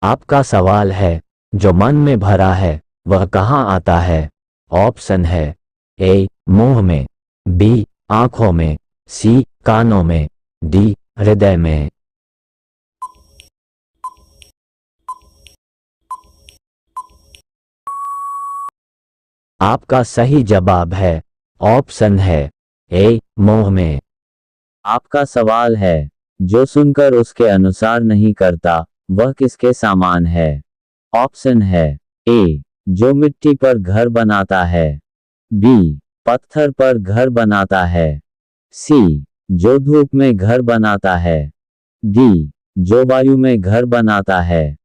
आपका सवाल है, जो मन में भरा है वह कहाँ आता है? ऑप्शन है ए मुंह में, बी आंखों में, सी कानों में, डी हृदय में। आपका सही जवाब है ऑप्शन है ए मुंह में। आपका सवाल है, जो सुनकर उसके अनुसार नहीं करता वह किसके सामान है? ऑप्शन है ए जो मिट्टी पर घर बनाता है, बी पत्थर पर घर बनाता है, सी जो धूप में घर बनाता है, डी जो वायु में घर बनाता है।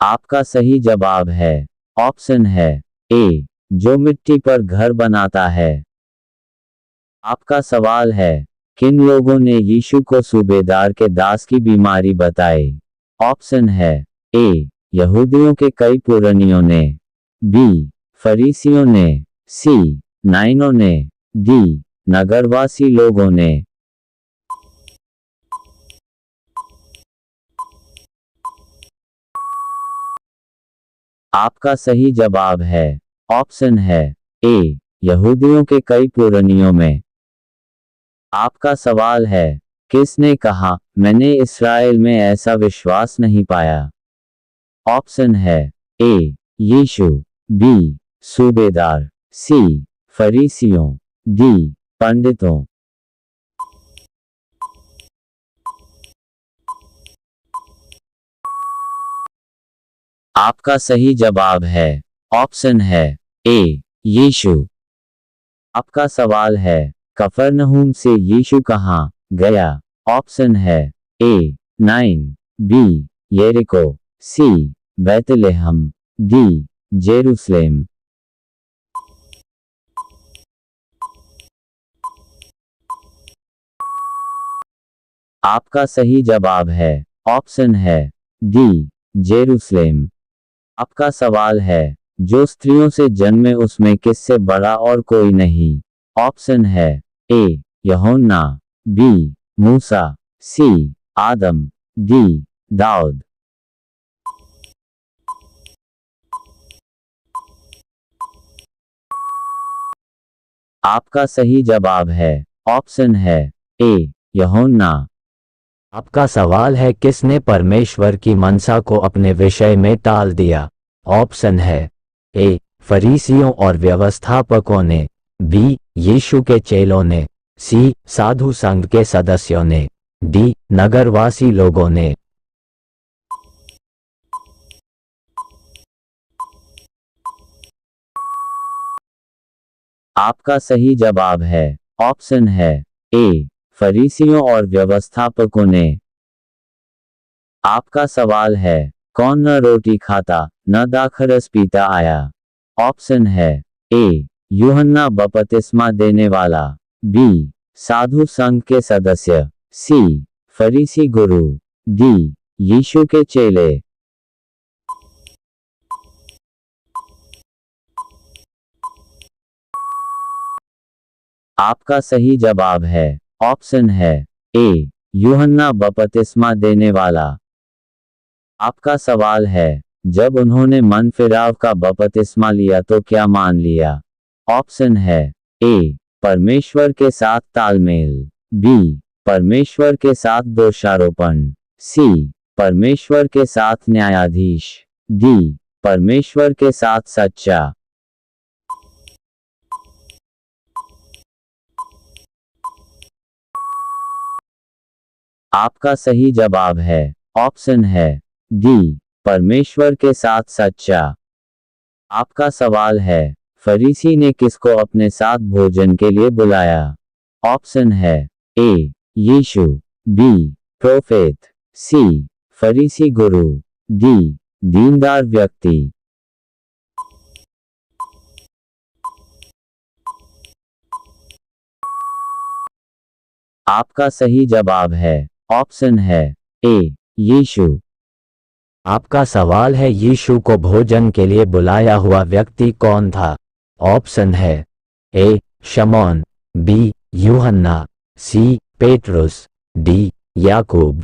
आपका सही जवाब है ऑप्शन है ए जो मिट्टी पर घर बनाता है। आपका सवाल है, किन लोगों ने यीशु को सूबेदार के दास की बीमारी बताई? ऑप्शन है ए यहूदियों के कई पुरनियों ने, बी फरीसियों ने, सी नाइनों ने, डी नगरवासी लोगों ने। आपका सही जवाब है ऑप्शन है ए यहूदियों के कई पुरनियों में। आपका सवाल है, किसने कहा मैंने इस्राएल में ऐसा विश्वास नहीं पाया? ऑप्शन है ए यीशु, बी सूबेदार, सी फरीसियों, डी पंडितों। आपका सही जवाब है ऑप्शन है ए यीशु। आपका सवाल है, कफरनहूम से यीशु कहाँ गया? ऑप्शन है ए नाइन, बी यरीको, सी बैतलहम, डी जेरूसलेम। आपका सही जवाब है ऑप्शन है डी जेरूसलेम। आपका सवाल है, जो स्त्रियों से जन्मे उसमें किससे बड़ा और कोई नहीं? ऑप्शन है ए यूहन्ना, बी मूसा, सी आदम, डी दाऊद। आपका सही जवाब है ऑप्शन है ए यूहन्ना। आपका सवाल है, किसने परमेश्वर की मनसा को अपने विषय में टाल दिया? ऑप्शन है ए फरीसियों और व्यवस्थापकों ने, बी यीशु के चेलों ने, सी साधु संघ के सदस्यों ने, डी नगरवासी लोगों ने। आपका सही जवाब है ऑप्शन है ए फरीसियों और व्यवस्थापकों ने। आपका सवाल है, कौन न रोटी खाता न दाखरस पीता आया? ऑप्शन है ए यूहन्ना बपतिस्मा देने वाला, बी साधु संघ के सदस्य, सी फरीसी गुरु, डी यीशु के चेले। आपका सही जवाब है ऑप्शन है ए यूहन्ना बपतिस्मा देने वाला। आपका सवाल है, जब उन्होंने मन फिराव का बपतिस्मा लिया तो क्या मान लिया? ऑप्शन है ए परमेश्वर के साथ तालमेल, बी परमेश्वर के साथ दोषारोपण, सी परमेश्वर के साथ न्यायाधीश, डी परमेश्वर के साथ सच्चा। आपका सही जवाब है ऑप्शन है डी परमेश्वर के साथ सच्चा। आपका सवाल है, फरीसी ने किसको अपने साथ भोजन के लिए बुलाया? ऑप्शन है ए यीशु, बी प्रोफेट, सी फरीसी गुरु, डी दीनदार व्यक्ति। आपका सही जवाब है ऑप्शन है ए यीशु। आपका सवाल है, यीशु को भोजन के लिए बुलाया हुआ व्यक्ति कौन था? ऑप्शन है ए शमौन, बी यूहन्ना, सी पेट्रुस, डी याकूब।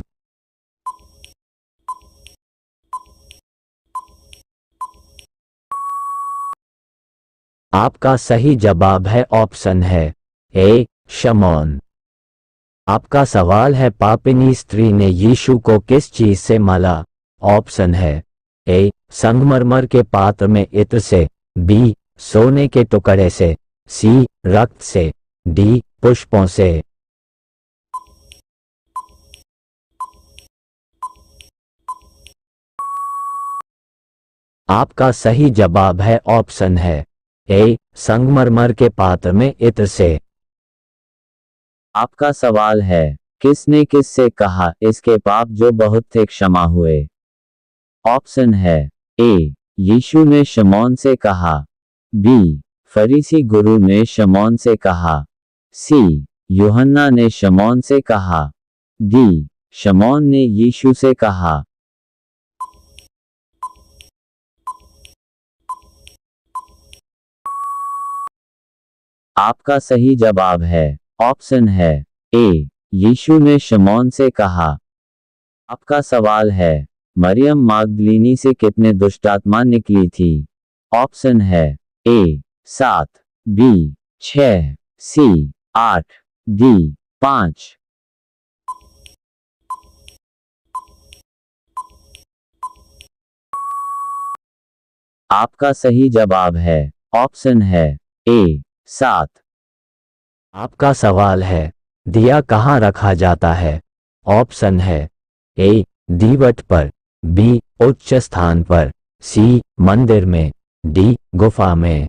आपका सही जवाब है ऑप्शन है ए शमौन। आपका सवाल है पापिनी स्त्री ने यीशु को किस चीज से मला? ऑप्शन है ए संगमरमर के पात्र में इत्र से, बी सोने के टुकड़े से, सी रक्त से, डी पुष्पों से। आपका सही जवाब है ऑप्शन है ए संगमरमर के पात्र में इत्र से। आपका सवाल है, किसने किससे कहा इसके पाप जो बहुत थे क्षमा हुए? ऑप्शन है ए यीशु ने शमौन से कहा, बी फरीसी गुरु ने शमौन से कहा, सी यूहन्ना ने शमौन से कहा, डी शमौन ने यीशु से कहा। आपका सही जवाब है ऑप्शन है ए यीशु ने शमौन से कहा। आपका सवाल है, मरियम मागदलीनी से कितने दुष्टात्मा निकली थी? ऑप्शन है ए 7, बी 6, सी 8, डी 5। आपका सही जवाब है ऑप्शन है ए 7। आपका सवाल है, दिया कहाँ रखा जाता है? ऑप्शन है ए दीवट पर, बी उच्च स्थान पर, सी मंदिर में, डी गुफा में।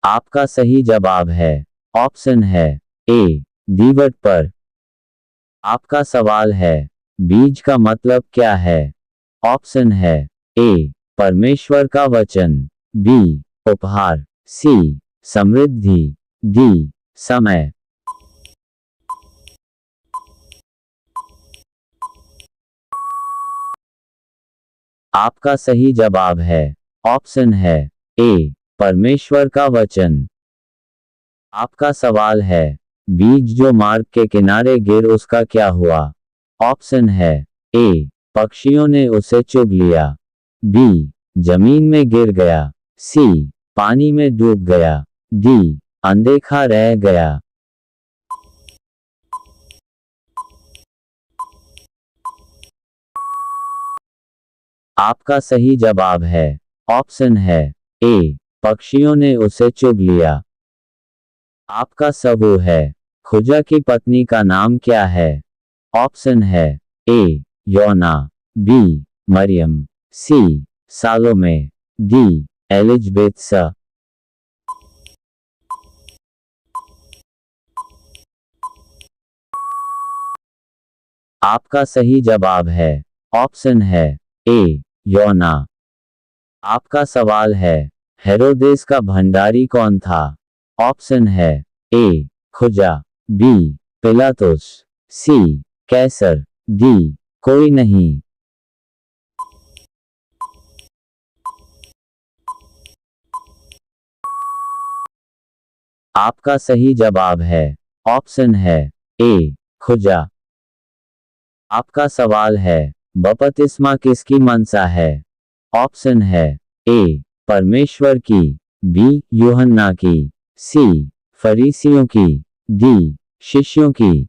आपका सही जवाब है ऑप्शन है ए दीवट पर। आपका सवाल है, बीज का मतलब क्या है? ऑप्शन है ए परमेश्वर का वचन, बी उपहार, सी समृद्धि, डी समय। आपका सही जवाब है ऑप्शन है ए परमेश्वर का वचन। आपका सवाल है, बीज जो मार्ग के किनारे गिर उसका क्या हुआ? ऑप्शन है ए पक्षियों ने उसे चुग लिया, बी जमीन में गिर गया, सी पानी में डूब गया, डी अनदेखा रह गया। आपका सही जवाब है ऑप्शन है ए पक्षियों ने उसे चुग लिया। आपका सबू है, खुजा की पत्नी का नाम क्या है? ऑप्शन है ए योना, बी मरियम, सी सालोमे, डी एलिजबेथ। आपका सही जवाब है ऑप्शन है ए योना। आपका सवाल है, हेरोदेस का भंडारी कौन था? ऑप्शन है ए खुजा, बी पिलातुस, सी कैसर, डी कोई नहीं। आपका सही जवाब है ऑप्शन है ए खुजा। आपका सवाल है, बपतिस्मा किसकी मनसा है? ऑप्शन है ए परमेश्वर की, बी यूहन्ना की, सी फरीसियों की, डी शिष्यों की।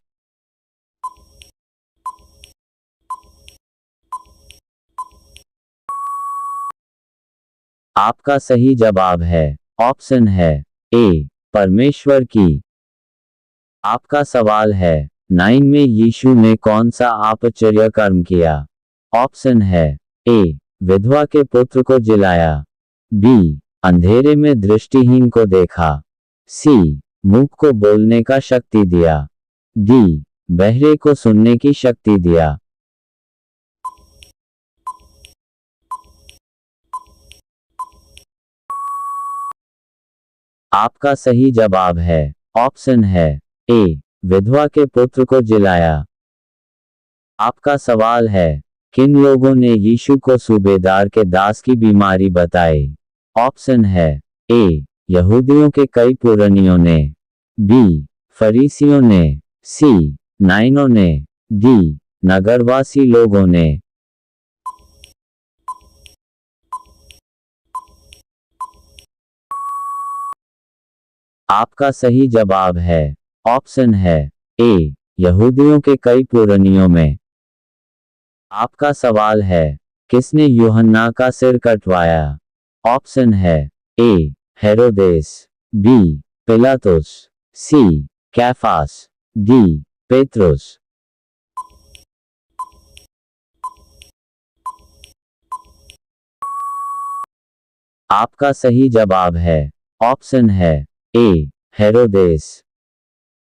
आपका सही जवाब है ऑप्शन है ए परमेश्वर की। आपका सवाल है, 9 में यीशु ने कौन सा आश्चर्य कर्म किया? ऑप्शन है ए विधवा के पुत्र को जिलाया, बी अंधेरे में दृष्टिहीन को देखा, सी मूक को बोलने का शक्ति दिया, डी बहरे को सुनने की शक्ति दिया। आपका सही जवाब है ऑप्शन है ए विधवा के पुत्र को जिलाया। आपका सवाल है, किन लोगों ने यीशु को सूबेदार के दास की बीमारी बताई? ऑप्शन है ए, यहूदियों के कई पुरनियों ने, बी, फरीसियों ने, सी, नाइनों ने, डी, नगरवासी लोगों ने। आपका सही जवाब है ऑप्शन है ए, यहूदियों के कई पुरनियों में। आपका सवाल है, किसने यूहन्ना का सिर कटवाया? ऑप्शन है ए, हेरोदेस, बी, पिलातुस, सी, कैफास, डी, पेत्रुस। आपका सही जवाब है ऑप्शन है ए, हेरोदेस।